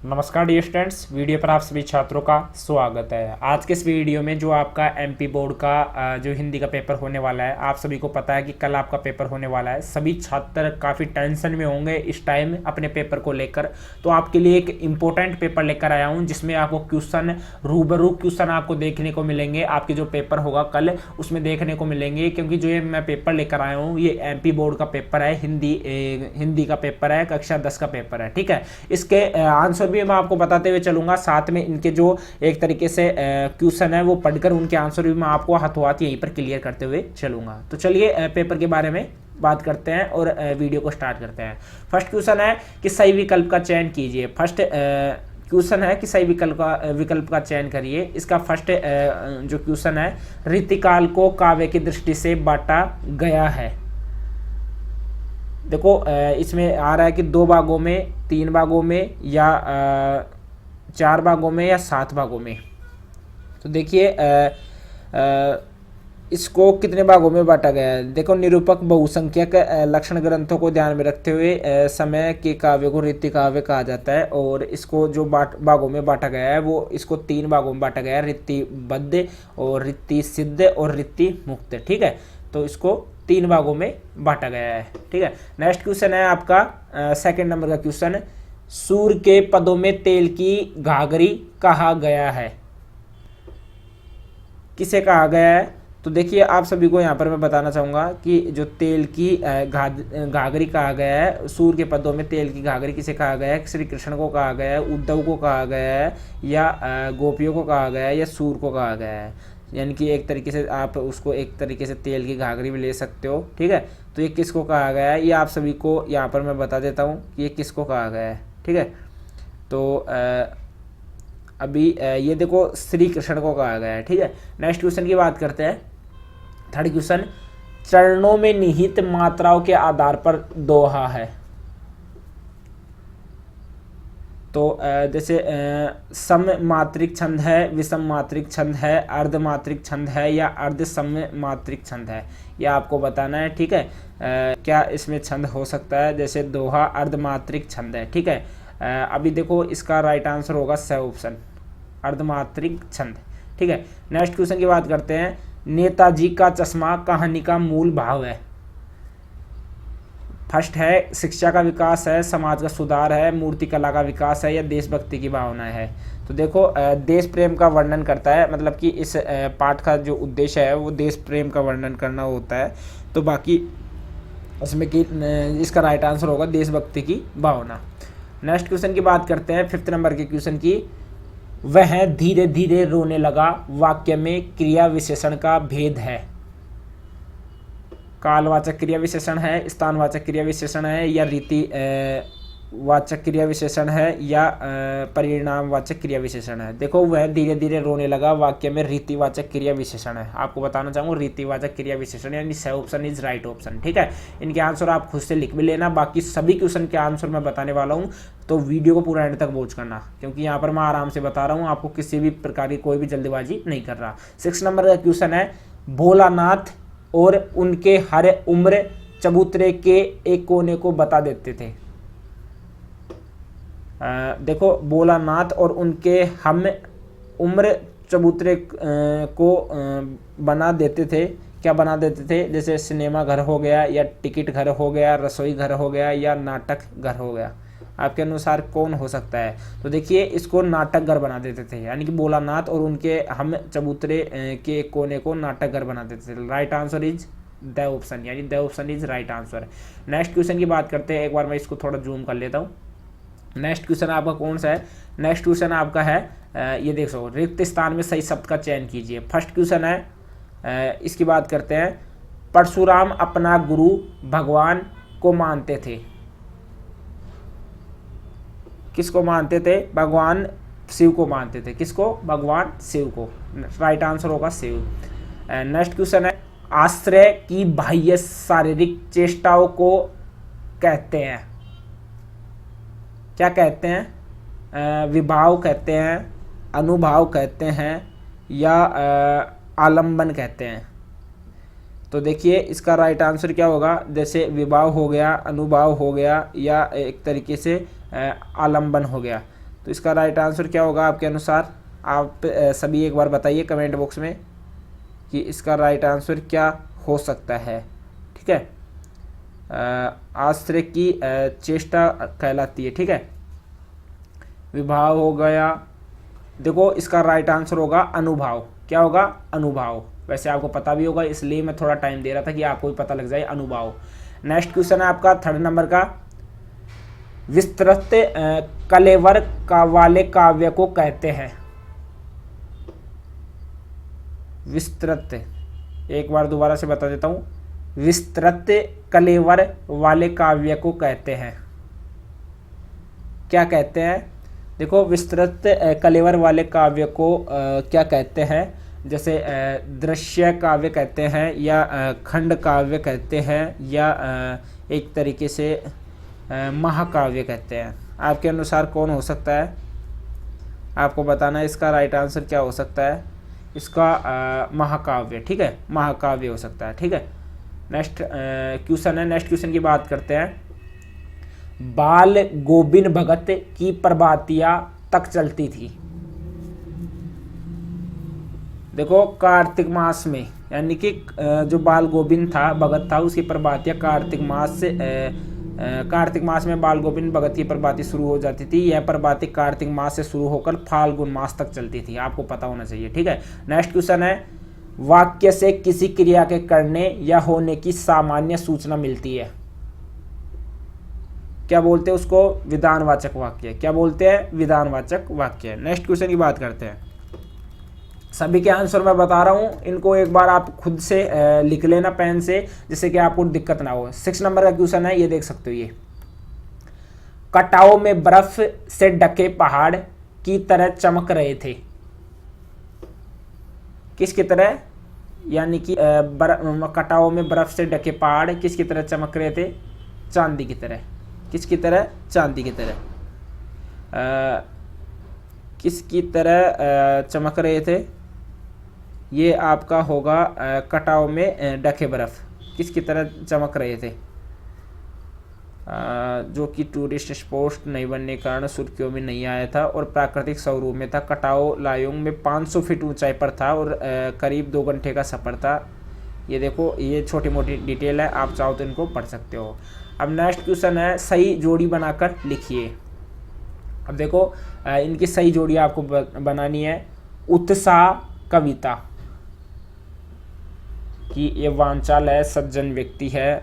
नमस्कार dear students, video पर आप सभी छात्रों का स्वागत है। आज के इस वीडियो में जो आपका एमपी बोर्ड का जो हिंदी का पेपर होने वाला है, आप सभी को पता है कि कल आपका पेपर होने वाला है। सभी छात्र काफ़ी टेंशन में होंगे इस टाइम अपने पेपर को लेकर। तो आपके लिए एक इम्पोर्टेंट पेपर लेकर आया हूँ जिसमें आपको क्वेश्चन रूबरू क्वेश्चन आपको देखने को मिलेंगे। आपके जो पेपर होगा कल उसमें देखने को मिलेंगे, क्योंकि जो ये मैं पेपर लेकर आया हूँ ये एमपी बोर्ड का पेपर है, हिंदी का पेपर है, कक्षा 10 का पेपर है। ठीक है, इसके आंसर भी मैं आपको बताते हुए चलूंगा, साथ में इनके जो एक तरीके से क्वेश्चन है वो पढ़कर उनके आंसर भी मैं आपको हाथों हाथ यहीं पर क्लियर करते हुए चलूंगा। तो चलिए पेपर के बारे में बात करते हैं और वीडियो को स्टार्ट करते हैं। फर्स्ट क्वेश्चन है कि सही विकल्प का चयन कीजिए। फर्स्ट क्वेश्चन है कि सही विकल्प का चयन करिए। इसका फर्स्ट जो क्वेश्चन है, ऋतुकाल को काव्य की दृष्टि से बांटा गया है। देखो इसमें आ रहा है कि 2 भागों में, 3 भागों में, या 4 भागों में, या 7 भागों में। तो देखिए इसको कितने भागों में बांटा गया है। देखो, निरूपक बहुसंख्यक लक्षण ग्रंथों को ध्यान में रखते हुए समय के काव्य को ऋतु काव्य कहा जाता है। और इसको जो भागों में बांटा गया है वो इसको 3 भागों में बांटा गया है, ऋतुबद्ध और ऋतु सिद्ध और ऋतु मुक्त। ठीक है, तो इसको 3 भागों में बांटा गया है। ठीक है, नेक्स्ट क्वेश्चन है आपका सेकंड नंबर का क्वेश्चन, सूर्य के पदों में तेल की घाघरी कहा गया है। किसे कहा गया है? तो देखिए आप सभी को यहाँ पर मैं बताना चाहूँगा कि जो तेल की घाघरी कहा गया है, सूर्य के पदों में तेल की घाघरी किसे कहा गया है? श्री कृष्ण को कहा गया है, उद्धव को कहा गया है, या गोपियों को कहा गया है, या सूर्य को कहा गया है। यानी कि एक तरीके से आप उसको एक तरीके से तेल की घाघरी भी ले सकते हो। ठीक है, तो ये किसको कहा गया है ये आप सभी को यहाँ पर मैं बता देता हूँ कि ये किसको कहा गया है। ठीक है, तो अभी ये देखो श्री कृष्ण को कहा गया है। ठीक है, नेक्स्ट क्वेश्चन की बात करते हैं। थर्ड क्वेश्चन, चरणों में निहित मात्राओं के आधार पर दोहा है। तो जैसे सम मात्रिक छंद है, विषम मात्रिक छंद है, अर्ध मात्रिक छंद है, या अर्ध सम मात्रिक छंद है, यह आपको बताना है। ठीक है, क्या इसमें छंद हो सकता है? जैसे दोहा अर्ध मात्रिक छंद है। ठीक है, अभी देखो इसका राइट आंसर होगा स ऑप्शन, अर्ध मात्रिक छंद। ठीक है, नेक्स्ट क्वेश्चन की बात करते हैं। नेताजी का चश्मा कहानी का मूल भाव है। फर्स्ट है शिक्षा का विकास है, समाज का सुधार है, मूर्ति कला का विकास है, या देशभक्ति की भावना है। तो देखो देश प्रेम का वर्णन करता है, मतलब कि इस पाठ का जो उद्देश्य है वो देश प्रेम का वर्णन करना होता है। तो बाकी इसमें कि इसका राइट आंसर होगा देशभक्ति की भावना। नेक्स्ट क्वेश्चन की बात करते हैं, 5th नंबर के क्वेश्चन की। वह धीरे धीरे रोने लगा वाक्य में क्रिया विशेषण का भेद है। कालवाचक क्रिया विशेषण है, स्थानवाचक क्रिया विशेषण है, या रीति वाचक क्रिया विशेषण है, या परिणामवाचक क्रिया विशेषण है। देखो वह धीरे धीरे रोने लगा वाक्य में रीतिवाचक क्रिया विशेषण है। आपको बताना चाहूँगा रीतिवाचक क्रिया विशेषण, यानी स ऑप्शन इज राइट ऑप्शन। ठीक है, इनके आंसर आप खुद से लिख भी लेना, बाकी सभी क्वेश्चन के आंसर मैं बताने वाला हूँ, तो वीडियो को पूरा एंड तक वॉच करना, क्योंकि यहाँ पर मैं आराम से बता रहा हूँ, आपको किसी भी प्रकार की कोई भी जल्दीबाजी नहीं कर रहा। 6 नंबर का क्वेश्चन है, भोलानाथ और उनके हर उम्र चबूतरे के एक कोने को बता देते थे। देखो भोलानाथ और उनके हम उम्र चबूतरे को बना देते थे। क्या बना देते थे? जैसे सिनेमा घर हो गया, या टिकट घर हो गया, रसोई घर हो गया, या नाटक घर हो गया। आपके अनुसार कौन हो सकता है? तो देखिए इसको नाटक घर बना देते थे, यानी कि भोलानाथ और उनके हम चबूतरे के कोने को नाटक घर बना देते थे। Right answer is the option, यानी the option is right answer. Next question की बात करते हैं, एक बार मैं इसको थोड़ा जूम कर लेता हूँ। नेक्स्ट क्वेश्चन आपका कौन सा है? नेक्स्ट क्वेश्चन आपका है ये देख सको, रिक्त स्थान में सही शब्द का चयन कीजिए। फर्स्ट क्वेश्चन है इसकी बात करते हैं, परशुराम अपना गुरु भगवान को मानते थे। किसको मानते थे? भगवान शिव को मानते थे। किसको? भगवान शिव को। राइट आंसर होगा शिव। नेक्स्ट क्वेश्चन है, आश्रय की बाह्य शारीरिक चेष्टाओं को कहते हैं। क्या कहते हैं? विभाव कहते हैं, अनुभाव कहते हैं, या आलंबन कहते हैं। तो देखिए इसका राइट आंसर क्या होगा? जैसे विभाव हो गया, अनुभाव हो गया, या एक तरीके से आलंबन हो गया। तो इसका राइट आंसर क्या होगा आपके अनुसार? आप सभी एक बार बताइए कमेंट बॉक्स में कि इसका राइट आंसर क्या हो सकता है। ठीक है, आश्रय की चेष्टा कहलाती है। ठीक है, विभाव हो गया। देखो इसका राइट आंसर होगा अनुभाव। क्या होगा? अनुभाव। वैसे आपको पता भी होगा, इसलिए मैं थोड़ा टाइम दे रहा था कि आपको भी पता लग जाए, अनुभाव। नेक्स्ट क्वेश्चन है आपका 3rd नंबर का, विस्तृत कलेवर वाले काव्य को कहते हैं। विस्तृत, एक बार दोबारा से बता देता हूं, विस्तृत कलेवर वाले काव्य को कहते हैं। क्या कहते हैं? देखो विस्तृत कलेवर वाले काव्य को क्या कहते हैं? जैसे दृश्य काव्य कहते हैं, या खंड काव्य कहते हैं, या एक तरीके से महाकाव्य कहते हैं। आपके अनुसार कौन हो सकता है? आपको बताना है इसका राइट आंसर क्या हो सकता है। इसका महाकाव्य। ठीक है, महाकाव्य हो सकता है। ठीक है, नेक्स्ट क्वेश्चन है। नेक्स्ट क्वेश्चन की बात करते हैं। बाल गोविंद भगत की प्रभातियां तक चलती थी। देखो कार्तिक मास में, यानी कि जो बाल गोविंद था भगत था, उसकी प्रभातियां कार्तिक मास में बाल गोविंद भगत की प्रभाती शुरू हो जाती थी। यह प्रभाती कार्तिक मास से शुरू होकर फाल्गुन मास तक चलती थी। आपको पता होना चाहिए। ठीक है, नेक्स्ट क्वेश्चन है, वाक्य से किसी क्रिया के करने या होने की सामान्य सूचना मिलती है। क्या बोलते हैं उसको? विधानवाचक वाक्य। क्या बोलते हैं? विधानवाचक वाक्य। नेक्स्ट क्वेश्चन की बात करते हैं। सभी के आंसर मैं बता रहा हूं, इनको एक बार आप खुद से लिख लेना पेन से, जिससे कि आपको दिक्कत ना हो। 6 नंबर का क्वेश्चन है, ये देख सकते हो। ये कटाव में बर्फ से ढके पहाड़ की तरह चमक रहे थे। किसकी तरह? यानी कि कटाव में बर्फ से ढके पहाड़ किसकी तरह चमक रहे थे? चांदी की तरह। किसकी तरह? चांदी की तरह। किसकी तरह चमक रहे थे? ये आपका होगा कटाव में ढके बर्फ किसकी तरह चमक रहे थे? जो कि टूरिस्ट स्पॉट नहीं बनने के कारण सुर्खियों में नहीं आया था और प्राकृतिक स्वरूप में था। कटाव लायोंग में 500 फीट ऊंचाई पर था और करीब 2 घंटे का सफ़र था। ये देखो, ये छोटी मोटी डिटेल है, आप चाहो तो इनको पढ़ सकते हो। अब नेक्स्ट क्वेश्चन है, सही जोड़ी बनाकर लिखिए। अब देखो इनकी सही जोड़ी आपको बनानी है। उत्साह कविता कि ये वांचाल है, सज्जन व्यक्ति है,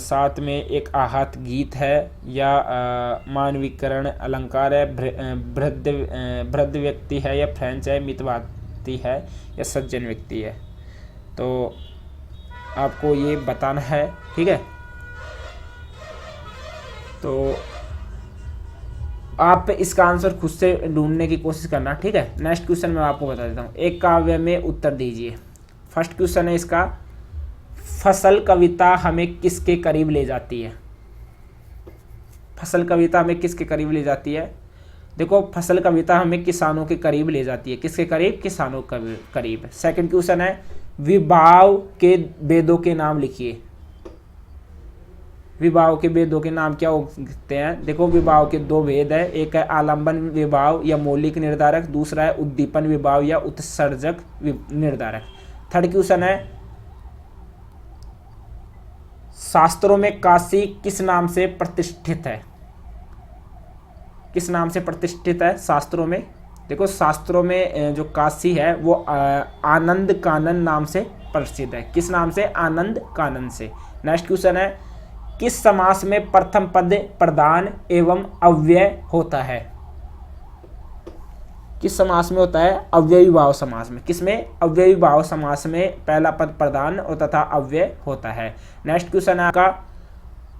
साथ में एक आहत गीत है, या मानवीकरण अलंकार है, भृद व्यक्ति है, या फ्रेंच है, मितवादी है, या सज्जन व्यक्ति है। तो आपको ये बताना है। ठीक है, तो आप इसका आंसर खुद से ढूंढने की कोशिश करना। ठीक है, नेक्स्ट क्वेश्चन मैं आपको बता देता हूँ। एक काव्य में उत्तर दीजिए। फर्स्ट क्वेश्चन है इसका, फसल कविता हमें किसके करीब ले जाती है? फसल कविता हमें किसके करीब ले जाती है? देखो फसल कविता हमें किसानों के करीब ले जाती है। किसके करीब? किसानों के करीब। सेकंड क्वेश्चन है, विभाव के वेदों के नाम लिखिए। विभाव के वेदों के नाम क्या होते हैं? देखो विभाव के 2 वेद है, एक है आलंबन विभाव या मौलिक निर्धारक, दूसरा है उद्दीपन विभाव या उत्सर्जक निर्धारक। थर्ड क्वेश्चन है, शास्त्रों में काशी किस नाम से प्रतिष्ठित है? किस नाम से प्रतिष्ठित है शास्त्रों में? देखो शास्त्रों में जो काशी है वो आनंद कानन नाम से प्रसिद्ध है। किस नाम से? आनंद कानन से। नेक्स्ट क्वेश्चन है, किस समास में प्रथम पद प्रधान एवं अव्यय होता है? किस समास में होता है? अव्ययी भाव समास में। किसमें? अव्ययी भाव समास में पहला पद प्रधान और तथा अव्यय होता है। नेक्स्ट क्वेश्चन है आपका,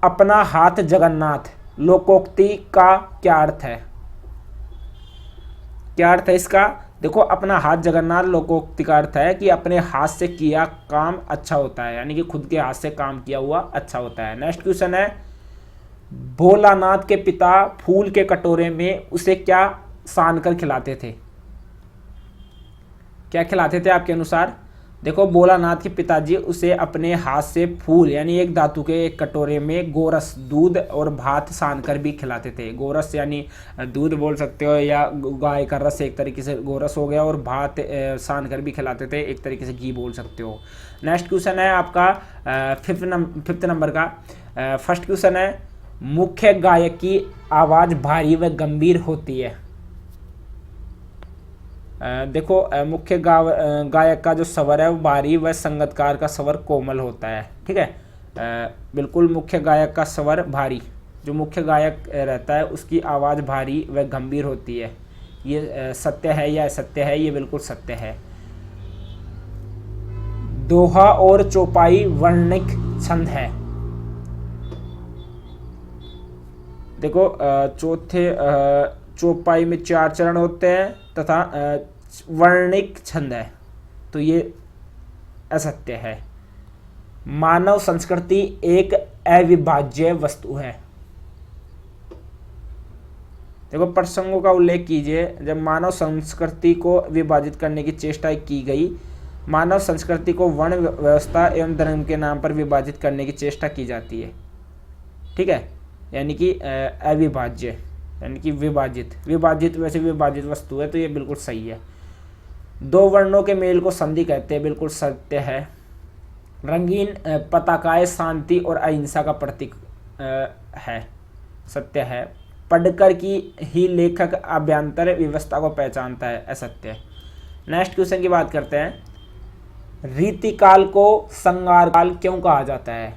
अपना हाथ जगन्नाथ लोकोक्ति का क्या अर्थ है? क्या अर्थ है इसका? देखो अपना हाथ जगन्नाथ लोकोक्ति का अर्थ है कि अपने हाथ से किया काम अच्छा होता है, यानी कि खुद के हाथ से काम किया हुआ अच्छा होता है। नेक्स्ट क्वेश्चन है, भोलानाथ के पिता फूल के कटोरे में उसे क्या सान कर खिलाते थे? क्या खिलाते थे आपके अनुसार? देखो भोलानाथ के पिताजी उसे अपने हाथ से फूल यानी एक धातु के एक कटोरे में गोरस दूध और भात सान कर भी खिलाते थे। गोरस यानी दूध बोल सकते हो या गाय का रस, एक तरीके से गोरस हो गया, और भात सान कर भी खिलाते थे, एक तरीके से घी बोल सकते हो। नेक्स्ट क्वेश्चन है आपका फिफ्थ नंबर का। फर्स्ट क्वेश्चन है, मुख्य गायक की आवाज़ भारी व गंभीर होती है। देखो मुख्य गायक का जो स्वर है वो भारी व संगीतकार का स्वर कोमल होता है। ठीक है, बिल्कुल मुख्य गायक का स्वर भारी, जो मुख्य गायक रहता है उसकी आवाज़ भारी व गंभीर होती है। ये सत्य है या असत्य है? ये बिल्कुल सत्य है। दोहा और चौपाई वर्णिक छंद है। देखो चौपाई में 4 चरण होते हैं तथा वर्णिक छंद है, तो ये असत्य है। मानव संस्कृति एक अविभाज्य वस्तु है। देखो प्रसंगों का उल्लेख कीजिए। जब मानव संस्कृति को विभाजित करने की चेष्टा की गई, मानव संस्कृति को वर्ण व्यवस्था एवं धर्म के नाम पर विभाजित करने की चेष्टा की जाती है। ठीक है, यानी कि अविभाज्य यानी कि विभाजित वैसे विभाजित वस्तु है, तो ये बिल्कुल सही है। 2 वर्णों के मेल को संधि कहते हैं, बिल्कुल सत्य है। रंगीन पताकाएं शांति और अहिंसा का प्रतीक है, सत्य है। पढ़कर की ही लेखक अभ्यंतर व्यवस्था को पहचानता है, असत्य है। नेक्स्ट क्वेश्चन की बात करते हैं। रीतिकाल को संगार काल क्यों कहा जाता है?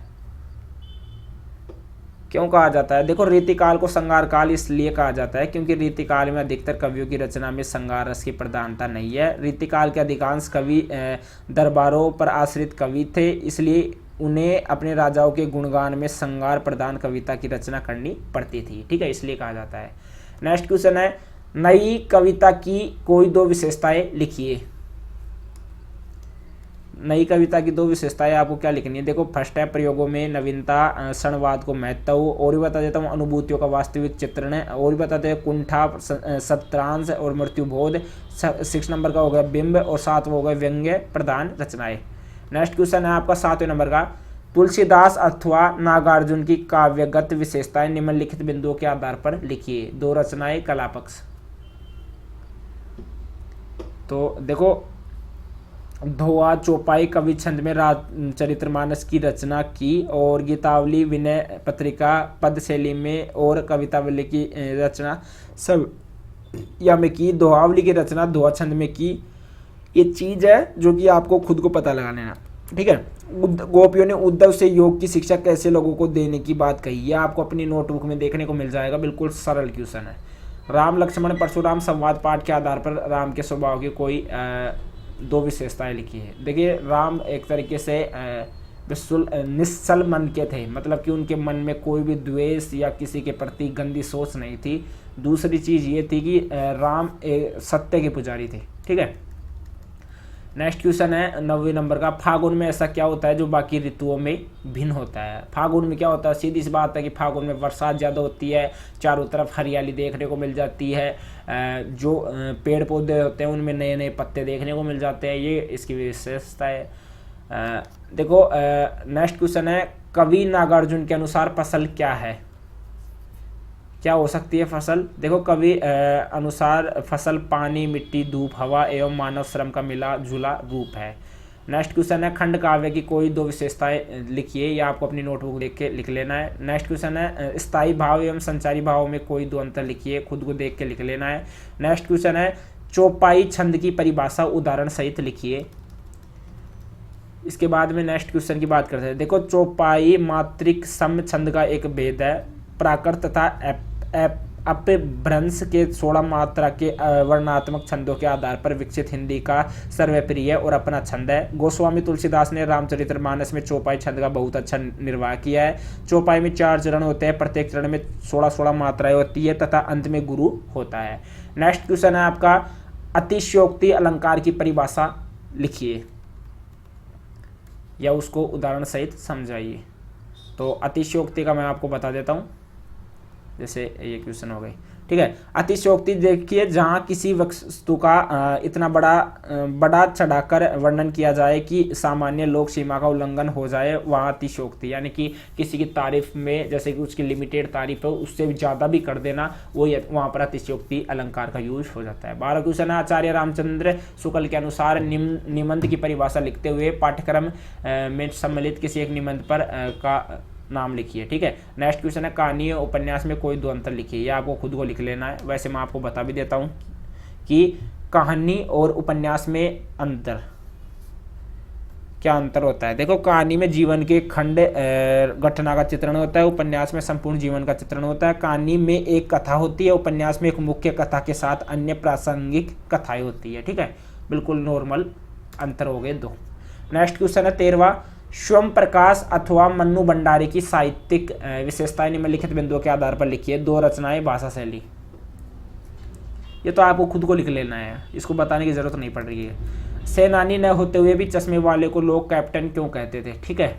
क्यों कहा जाता है? देखो रीतिकाल को संगार काल इसलिए कहा जाता है क्योंकि रीतिकाल में अधिकतर कवियों की रचना में संगार रस की प्रधानता नहीं है। रीतिकाल के अधिकांश कवि दरबारों पर आश्रित कवि थे, इसलिए उन्हें अपने राजाओं के गुणगान में संगार प्रधान कविता की रचना करनी पड़ती थी। ठीक है, इसलिए कहा जाता है। नेक्स्ट क्वेश्चन है, नई कविता की कोई 2 विशेषताएं लिखिए। नई कविता की 2 विशेषताएं आपको क्या लिखनी है? देखो फर्स्ट है, प्रयोगों में नवीनता, क्षणवाद को महत्व। और भी बता देता हूँ, अनुभूतियों का वास्तविक चित्रण है। और भी बताते हैं, कुंठा, सत्रांश और मृत्युबोध। 6 नंबर का हो गया बिंब, और 7 हो गया व्यंग्य प्रधान रचनाएं। नेक्स्ट क्वेश्चन है आपका 7वें नंबर का। तुलसीदास अथवा नागार्जुन की काव्यगत विशेषताएं निम्नलिखित बिंदुओं के आधार पर लिखिए। 2 रचनाएं कलापक्ष। तो देखो दोहा चौपाई कवि छंद में चरित्रमानस की रचना की, और गीतावली विनय पत्रिका पद शैली में और कवितावली की रचना सब या में की। दोहावली की रचना दोहा छंद में की। ये चीज़ है जो कि आपको खुद को पता लगा लेना। ठीक है, गोपियों ने उद्धव से योग की शिक्षा कैसे लोगों को देने की बात कही है, आपको अपनी नोटबुक में देखने को मिल जाएगा। बिल्कुल सरल क्वेश्चन है। राम लक्ष्मण परशुराम संवाद पाठ के आधार पर राम के स्वभाव की कोई 2 विशेषताएं लिखी है। देखिए राम एक तरीके से निश्चल मन के थे, मतलब कि उनके मन में कोई भी द्वेष या किसी के प्रति गंदी सोच नहीं थी। दूसरी चीज़ ये थी कि राम सत्य के पुजारी थे। ठीक है, नेक्स्ट क्वेश्चन है 9वें नंबर का। फागुन में ऐसा क्या होता है जो बाकी ऋतुओं में भिन्न होता है? फागुन में क्या होता है? सीधी सी बात है कि फागुन में बरसात ज़्यादा होती है, चारों तरफ हरियाली देखने को मिल जाती है, जो पेड़ पौधे होते हैं उनमें नए नए पत्ते देखने को मिल जाते हैं। ये इसकी विशेषता है। देखो नेक्स्ट क्वेश्चन है, कवि नागार्जुन के अनुसार फसल क्या है? क्या हो सकती है फसल? देखो कवि अनुसार फसल पानी, मिट्टी, धूप, हवा एवं मानव श्रम का मिला जुला रूप है। नेक्स्ट क्वेश्चन है, खंड काव्य की कोई 2 विशेषताएं लिखिए, या आपको अपनी नोटबुक देख के लिख लेना है। नेक्स्ट क्वेश्चन है, स्थायी भाव एवं संचारी भाव में कोई 2 अंतर लिखिए, खुद को देख के लिख लेना है। नेक्स्ट क्वेश्चन है, चौपाई छंद की परिभाषा उदाहरण सहित लिखिए। इसके बाद में नेक्स्ट क्वेश्चन की बात करते हैं। देखो चौपाई मात्रिक सम छंद का एक भेद है। प्राकृत तथा अपभ्रंश के 16 मात्रा के वर्णात्मक छंदों के आधार पर विकसित हिंदी का सर्वप्रिय और अपना छंद है। गोस्वामी तुलसीदास ने रामचरितमानस में चौपाई छंद का बहुत अच्छा निर्वाह किया है। चौपाई में 4 चरण होते हैं, प्रत्येक चरण में 16 मात्राएं होती है तथा अंत में गुरु होता है। नेक्स्ट क्वेश्चन है आपका, अतिशयोक्ति अलंकार की परिभाषा लिखिए या उसको उदाहरण सहित समझाइए। तो अतिशयोक्ति का मैं आपको बता देता हूँ। जैसे ये क्वेश्चन हो गई, ठीक है। अतिशयोक्ति देखिए, जहाँ किसी वस्तु का इतना बड़ा चढ़ाकर वर्णन किया जाए कि सामान्य लोक सीमा का उल्लंघन हो जाए, वहाँ अतिशयोक्ति, यानी कि किसी की तारीफ में जैसे कि उसकी लिमिटेड तारीफ है उससे भी ज़्यादा भी कर देना, वो वहाँ पर अतिशयोक्ति अलंकार का यूज हो जाता है। 12 क्वेश्चन है, आचार्य रामचंद्र शुक्ल के अनुसार निबंध की परिभाषा लिखते हुए पाठ्यक्रम में सम्मिलित किसी एक निबंध पर का नाम लिखिए, ठीक है। नेक्स्ट क्वेश्चन है, कहानी और उपन्यास में कोई दो अंतर लिखिए। ये आपको खुद को लिख लेना है। वैसे मैं आपको बता भी देता हूँ कि कहानी और उपन्यास में अंतर क्या अंतर होता है। देखो, कहानी में जीवन के खंड घटना का चित्रण होता है, उपन्यास में संपूर्ण जीवन का चित्रण होता है। कहानी में एक कथा होती है, उपन्यास में एक मुख्य कथा के साथ अन्य प्रासंगिक कथाएं होती है, ठीक है। बिल्कुल नॉर्मल अंतर हो गए दो। नेक्स्ट क्वेश्चन है 13वां, स्वयं प्रकाश अथवा मन्नू भंडारी की साहित्यिक विशेषताएं निम्नलिखित बिंदुओं के आधार पर लिखिए। 2 रचनाएं, भाषा शैली। ये तो आपको खुद को लिख लेना है, इसको बताने की जरूरत नहीं पड़ रही है। सेनानी न होते हुए भी चश्मे वाले को लोग कैप्टन क्यों कहते थे, ठीक है।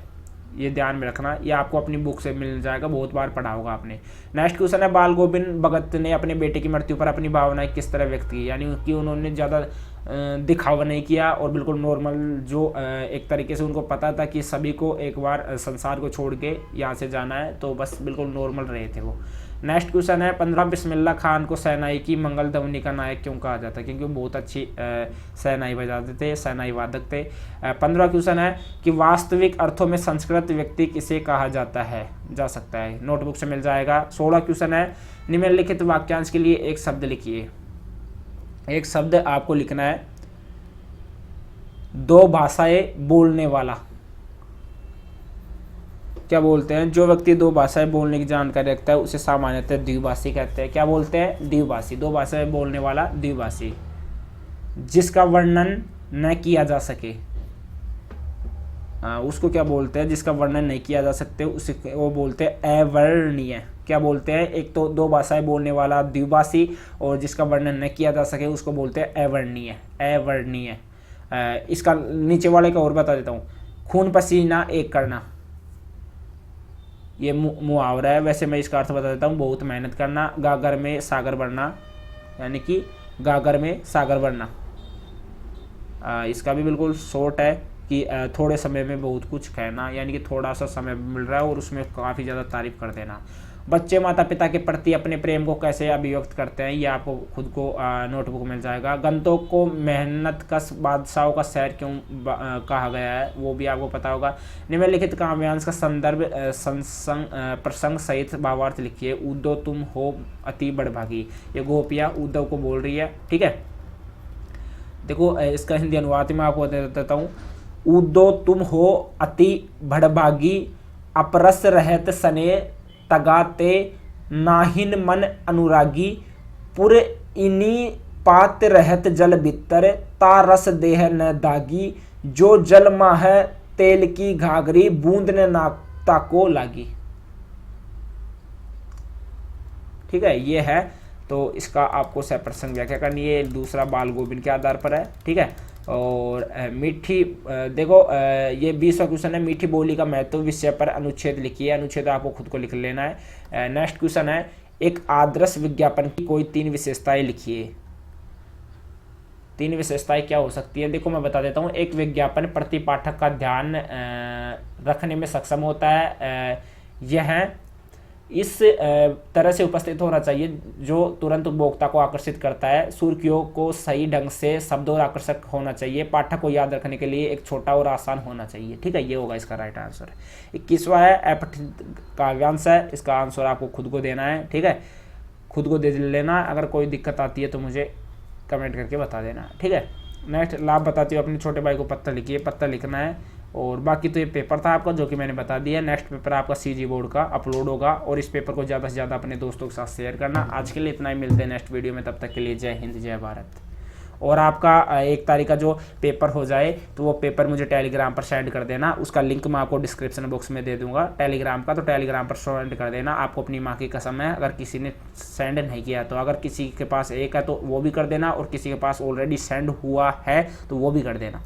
ये ध्यान में रखना, ये आपको अपनी बुक से मिल जाएगा, बहुत बार पढ़ा होगा आपने। नेक्स्ट क्वेश्चन है, बाल गोविंद भगत ने अपने बेटे की मृत्यु पर अपनी भावनाएं किस तरह व्यक्त की, यानी कि उन्होंने ज़्यादा दिखावा नहीं किया और बिल्कुल नॉर्मल, जो एक तरीके से उनको पता था कि सभी को एक बार संसार को छोड़ के यहाँ से जाना है, तो बस बिल्कुल नॉर्मल रहे थे वो। नेक्स्ट क्वेश्चन है 15, बिस्मिल्लाह खान को शहनाई की मंगल ध्वनि का नायक क्यों कहा जाता है, क्योंकि वो बहुत अच्छी शहनाई बजाते थे, शहनाई वादक थे। 15वां क्वेश्चन है कि वास्तविक अर्थों में संस्कृत व्यक्ति किसे कहा जाता है, जा सकता है, नोटबुक से मिल जाएगा। 16वां क्वेश्चन है, निम्नलिखित वाक्यांश के लिए एक शब्द लिखिए। एक शब्द आपको लिखना है, 2 भाषाएं बोलने वाला। क्या बोलते हैं, जो व्यक्ति 2 भाषाएं बोलने की जानकारी रखता है उसे सामान्यतः द्विभाषी कहते हैं। क्या बोलते हैं, द्विभाषी, 2 भाषाएं बोलने वाला द्विभाषी। जिसका वर्णन न किया जा सके, उसको क्या बोलते हैं, जिसका वर्णन नहीं किया जा सकते उसे वो बोलते हैं अवर्णीय। क्या बोलते हैं, एक तो 2 भाषाएं बोलने वाला द्विभाषी, और जिसका वर्णन न किया जा सके उसको बोलते हैं अवर्णीय, अवर्णीय। इसका नीचे वाले का और बता देता हूँ, खून पसीना एक करना, ये मुहावरा है। वैसे मैं इसका अर्थ बता देता हूँ, बहुत मेहनत करना। गागर में सागर बढ़ना, यानी कि गागर में सागर बढ़ना। इसका भी बिल्कुल शॉर्ट है कि थोड़े समय में बहुत कुछ कहना, यानी कि थोड़ा सा समय मिल रहा है और उसमें काफ़ी ज़्यादा तारीफ कर देना। बच्चे माता पिता के प्रति अपने प्रेम को कैसे अभिव्यक्त करते हैं, ये आपको खुद को नोटबुक मिल जाएगा। गंतों को मेहनत कश बादशाहों का शहर क्यों कहा गया है, वो भी आपको पता होगा। निम्नलिखित काव्यांश का संदर्भ प्रसंग सहित भावार्थ लिखिए। उद्धव तुम हो अति बड़भागी, ये गोपियाँ उद्धव को बोल रही है, ठीक है। देखो, इसका हिंदी अनुवाद मैं आपको दे देता हूँ। उद्धव तुम हो अति बड़भागी, अपरस रहत सने तगाते, नाहिन मन अनुरागी, पुर इनी पात रहत जल भीतर, तारस देह न दागी, जो जल माह तेल की घाघरी, बूंद ने नाकता को लागी। ठीक है, ये है। तो इसका आपको सप्रसंग व्याख्या करनी है। दूसरा बाल गोविंद के आधार पर है, ठीक है। और मीठी, देखो ये 20वां क्वेश्चन है, मीठी बोली का महत्व विषय पर अनुच्छेद लिखिए। अनुच्छेद आपको खुद को लिख लेना है। नेक्स्ट क्वेश्चन है, एक आदर्श विज्ञापन की कोई 3 विशेषताएं लिखिए। 3 विशेषताएं क्या हो सकती है, देखो मैं बता देता हूँ। एक, विज्ञापन प्रति पाठक का ध्यान रखने में सक्षम होता है। यह इस तरह से उपस्थित होना चाहिए जो तुरंत उपभोक्ता को आकर्षित करता है। सुर्खियों को सही ढंग से शब्द और आकर्षक होना चाहिए। पाठक को याद रखने के लिए एक छोटा और आसान होना चाहिए, ठीक है। ये होगा इसका राइट आंसर। 21वां है, अपठित काव्यांश है। इसका आंसर आपको खुद को देना है, ठीक है। खुद को दे लेना। अगर कोई दिक्कत आती है तो मुझे कमेंट करके बता देना, ठीक है। नेक्स्ट, लाभ बताती हूँ अपने छोटे भाई को पत्र लिखिए। पत्र लिखना है। और बाकी तो ये पेपर था आपका जो कि मैंने बता दिया। नेक्स्ट पेपर आपका सीजी बोर्ड का अपलोड होगा और इस पेपर को ज़्यादा से ज़्यादा अपने दोस्तों के साथ शेयर करना। आज के लिए इतना ही, मिलते हैं नेक्स्ट वीडियो में। तब तक के लिए जय हिंद, जय भारत। और आपका 1 तारीख का जो पेपर हो जाए तो वो पेपर मुझे टेलीग्राम पर सेंड कर देना। उसका लिंक मैं आपको डिस्क्रिप्शन बॉक्स में दे दूंगा टेलीग्राम का, तो टेलीग्राम पर सेंड कर देना। आपको अपनी माँ की कसम है, अगर किसी ने सेंड नहीं किया तो अगर किसी के पास एक है तो वो भी कर देना, और किसी के पास ऑलरेडी सेंड हुआ है तो वो भी कर देना।